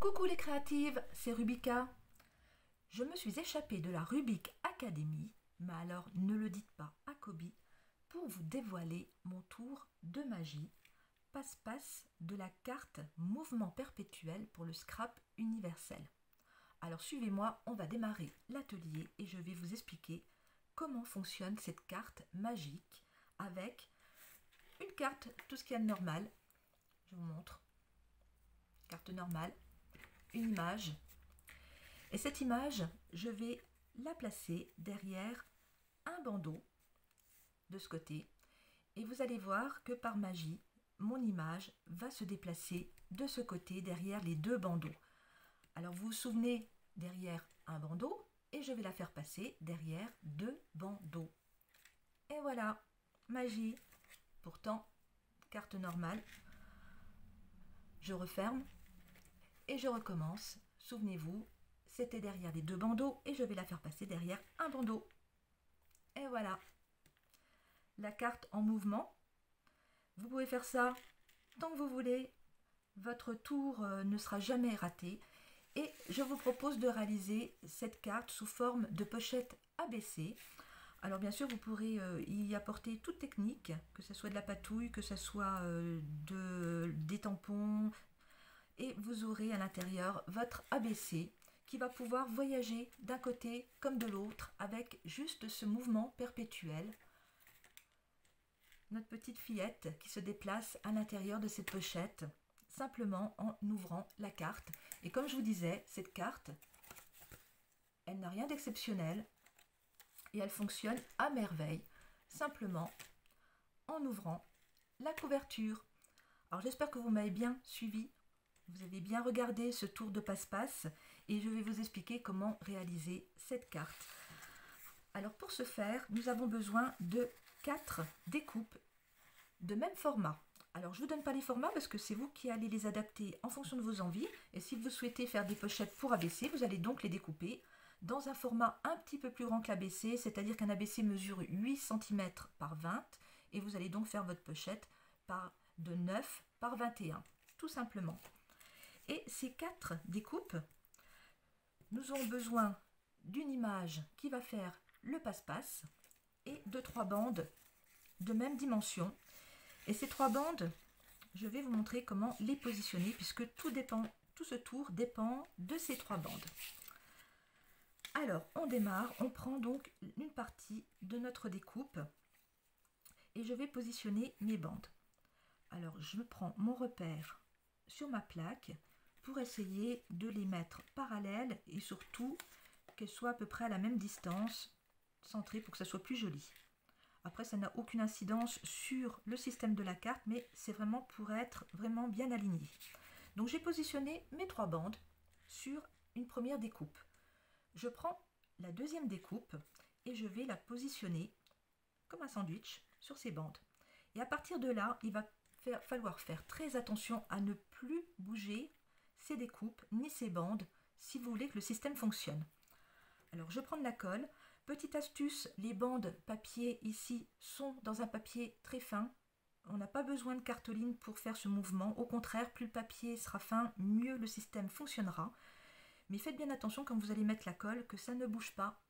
Coucou les créatives, c'est Rubika. Je me suis échappée de la Rubik Academy, mais alors ne le dites pas à Kobe, pour vous dévoiler mon tour de magie, passe-passe de la carte Mouvement perpétuel pour le scrap universel. Alors suivez-moi, on va démarrer l'atelier et je vais vous expliquer comment fonctionne cette carte magique avec une carte, tout ce qu'il y a de normal. Je vous montre. Carte normale, une image. Et cette image, je vais la placer derrière un bandeau de ce côté. Et vous allez voir que par magie, mon image va se déplacer de ce côté derrière les deux bandeaux. Alors vous vous souvenez, derrière un bandeau, et je vais la faire passer derrière deux bandeaux. Et voilà, magie. Pourtant, carte normale. Je referme et je recommence. Souvenez-vous, c'était derrière les deux bandeaux et je vais la faire passer derrière un bandeau. Et voilà, la carte en mouvement. Vous pouvez faire ça tant que vous voulez. Votre tour ne sera jamais raté. Et je vous propose de réaliser cette carte sous forme de pochette ABC. Alors bien sûr, vous pourrez y apporter toute technique, que ce soit de la patouille, que ce soit des tampons. Et vous aurez à l'intérieur votre ABC qui va pouvoir voyager d'un côté comme de l'autre avec juste ce mouvement perpétuel. Notre petite fillette qui se déplace à l'intérieur de cette pochette simplement en ouvrant la carte. Et comme je vous disais, cette carte, elle n'a rien d'exceptionnel et elle fonctionne à merveille simplement en ouvrant la couverture. Alors j'espère que vous m'avez bien suivi. Vous avez bien regardé ce tour de passe-passe et je vais vous expliquer comment réaliser cette carte. Alors pour ce faire, nous avons besoin de 4 découpes de même format. Alors je ne vous donne pas les formats parce que c'est vous qui allez les adapter en fonction de vos envies. Et si vous souhaitez faire des pochettes pour ABC, vous allez donc les découper dans un format un petit peu plus grand que l'ABC, c'est-à-dire qu'un ABC mesure 8 cm par 20 et vous allez donc faire votre pochette de 9 par 21, tout simplement. Et ces 4 découpes, nous aurons besoin d'une image qui va faire le passe-passe et de 3 bandes de même dimension. Et ces 3 bandes, je vais vous montrer comment les positionner puisque tout ce tour dépend de ces 3 bandes. Alors, on démarre, on prend donc une partie de notre découpe et je vais positionner mes bandes. Alors, je prends mon repère sur ma plaque pour essayer de les mettre parallèles et surtout qu'elles soient à peu près à la même distance, centrées pour que ça soit plus joli. Après, ça n'a aucune incidence sur le système de la carte, mais c'est vraiment pour être vraiment bien aligné. Donc j'ai positionné mes 3 bandes sur une première découpe. Je prends la deuxième découpe et je vais la positionner comme un sandwich sur ces bandes. Et à partir de là, il va falloir faire très attention à ne plus bouger ces découpes ni ces bandes si vous voulez que le système fonctionne. Alors je prends de la colle. Petite astuce, les bandes papier ici sont dans un papier très fin. On n'a pas besoin de cartoline pour faire ce mouvement. Au contraire, plus le papier sera fin, mieux le système fonctionnera. Mais faites bien attention quand vous allez mettre la colle que ça ne bouge pas.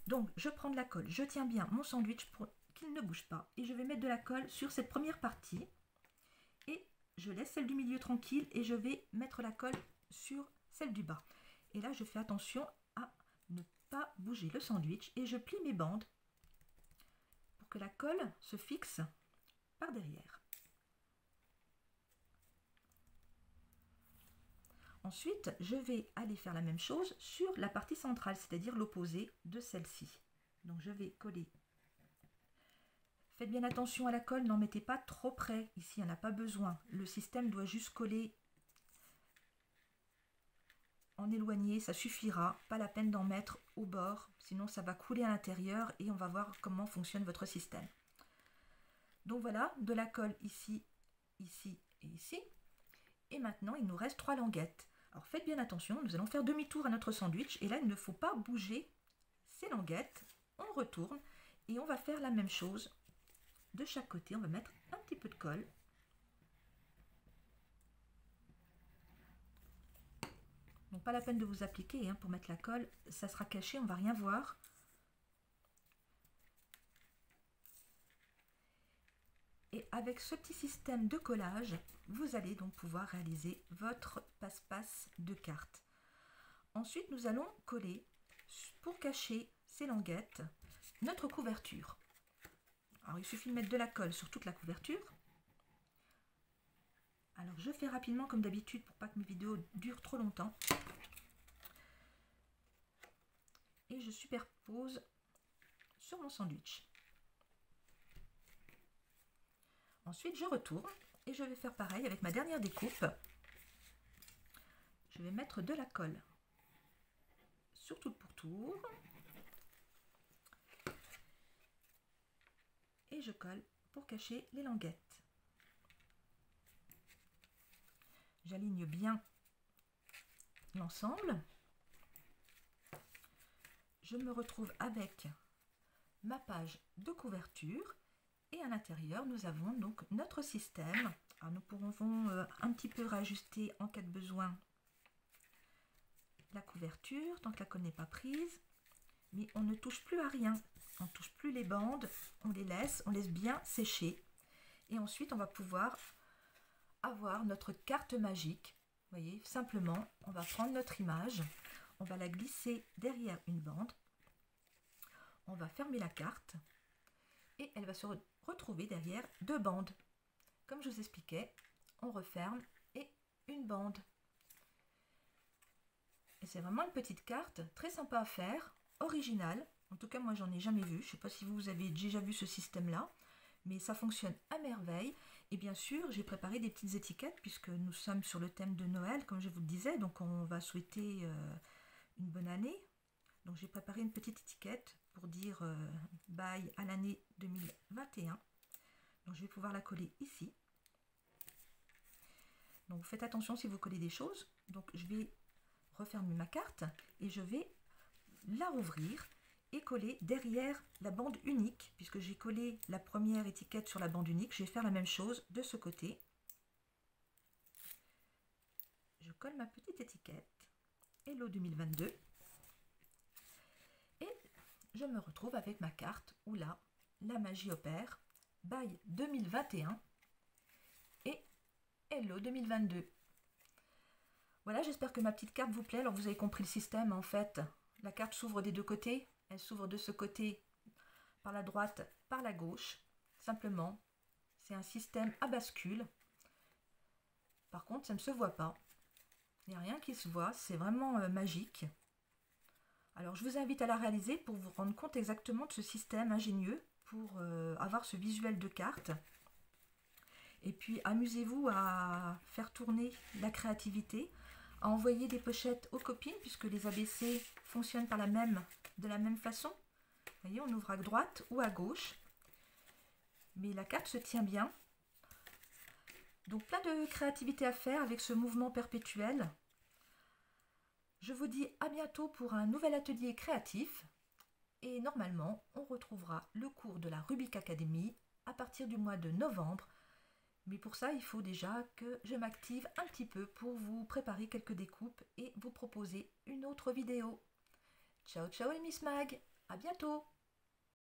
Donc je prends de la colle, je tiens bien mon sandwich pour qu'il ne bouge pas. Et je vais mettre de la colle sur cette première partie. Et je laisse celle du milieu tranquille et je vais mettre la colle sur celle du bas. Et là, je fais attention à ne pas bouger le sandwich et je plie mes bandes pour que la colle se fixe par derrière. Ensuite, je vais aller faire la même chose sur la partie centrale, c'est-à-dire l'opposé de celle-ci. Donc je vais coller. Faites bien attention à la colle, n'en mettez pas trop près. Ici, il n'y en a pas besoin. Le système doit juste coller en éloigné, ça suffira. Pas la peine d'en mettre au bord, sinon ça va couler à l'intérieur et on va voir comment fonctionne votre système. Donc voilà, de la colle ici, ici et ici. Et maintenant, il nous reste 3 languettes. Alors faites bien attention, nous allons faire demi-tour à notre sandwich et là, il ne faut pas bouger ces languettes. On retourne et on va faire la même chose de chaque côté. On va mettre un petit peu de colle. Donc pas la peine de vous appliquer hein, pour mettre la colle, ça sera caché, on va rien voir. Et avec ce petit système de collage, vous allez donc pouvoir réaliser votre passe-passe de cartes. Ensuite, nous allons coller, pour cacher ces languettes, notre couverture. Alors, il suffit de mettre de la colle sur toute la couverture. Alors, je fais rapidement comme d'habitude pour pas que mes vidéos durent trop longtemps. Et je superpose sur mon sandwich. Ensuite, je retourne et je vais faire pareil avec ma dernière découpe. Je vais mettre de la colle sur tout le pourtour. Et je colle pour cacher les languettes. J'aligne bien l'ensemble. Je me retrouve avec ma page de couverture. Et à l'intérieur, nous avons donc notre système. Alors, nous pourrons un petit peu réajuster en cas de besoin la couverture, tant que la colle n'est pas prise. Mais on ne touche plus à rien. On ne touche plus les bandes, on laisse bien sécher. Et ensuite, on va pouvoir avoir notre carte magique. Vous voyez, simplement, on va prendre notre image, on va la glisser derrière une bande. On va fermer la carte et elle va se retrouver derrière deux bandes. Comme je vous expliquais, on referme et une bande. Et c'est vraiment une petite carte très sympa à faire, originale. En tout cas, moi, j'en ai jamais vu. Je ne sais pas si vous avez déjà vu ce système-là, mais ça fonctionne à merveille. Et bien sûr, j'ai préparé des petites étiquettes puisque nous sommes sur le thème de Noël, comme je vous le disais. Donc, on va souhaiter une bonne année. Donc, j'ai préparé une petite étiquette pour dire bye à l'année 2021. Donc, je vais pouvoir la coller ici. Donc, vous faites attention si vous collez des choses. Donc, je vais refermer ma carte et je vais la rouvrir et coller derrière la bande unique, puisque j'ai collé la première étiquette sur la bande unique. Je vais faire la même chose de ce côté. Je colle ma petite étiquette Hello 2022 et je me retrouve avec ma carte où là la magie opère, bye 2021 et Hello 2022. Voilà, j'espère que ma petite carte vous plaît. Alors vous avez compris le système en fait. La carte s'ouvre des deux côtés. Elle s'ouvre de ce côté par la droite, par la gauche. Simplement, c'est un système à bascule. Par contre, ça ne se voit pas. Il n'y a rien qui se voit. C'est vraiment magique. Alors, je vous invite à la réaliser pour vous rendre compte exactement de ce système ingénieux pour avoir ce visuel de carte. Et puis, amusez-vous à faire tourner la créativité, à envoyer des pochettes aux copines puisque les ABC fonctionnent de la même façon. Vous voyez, on ouvre à droite ou à gauche. Mais la carte se tient bien. Donc plein de créativité à faire avec ce mouvement perpétuel. Je vous dis à bientôt pour un nouvel atelier créatif. Et normalement, on retrouvera le cours de la Rubik Academy à partir du mois de novembre. Mais pour ça, il faut déjà que je m'active un petit peu pour vous préparer quelques découpes et vous proposer une autre vidéo. Ciao, ciao les Miss Mag, à bientôt!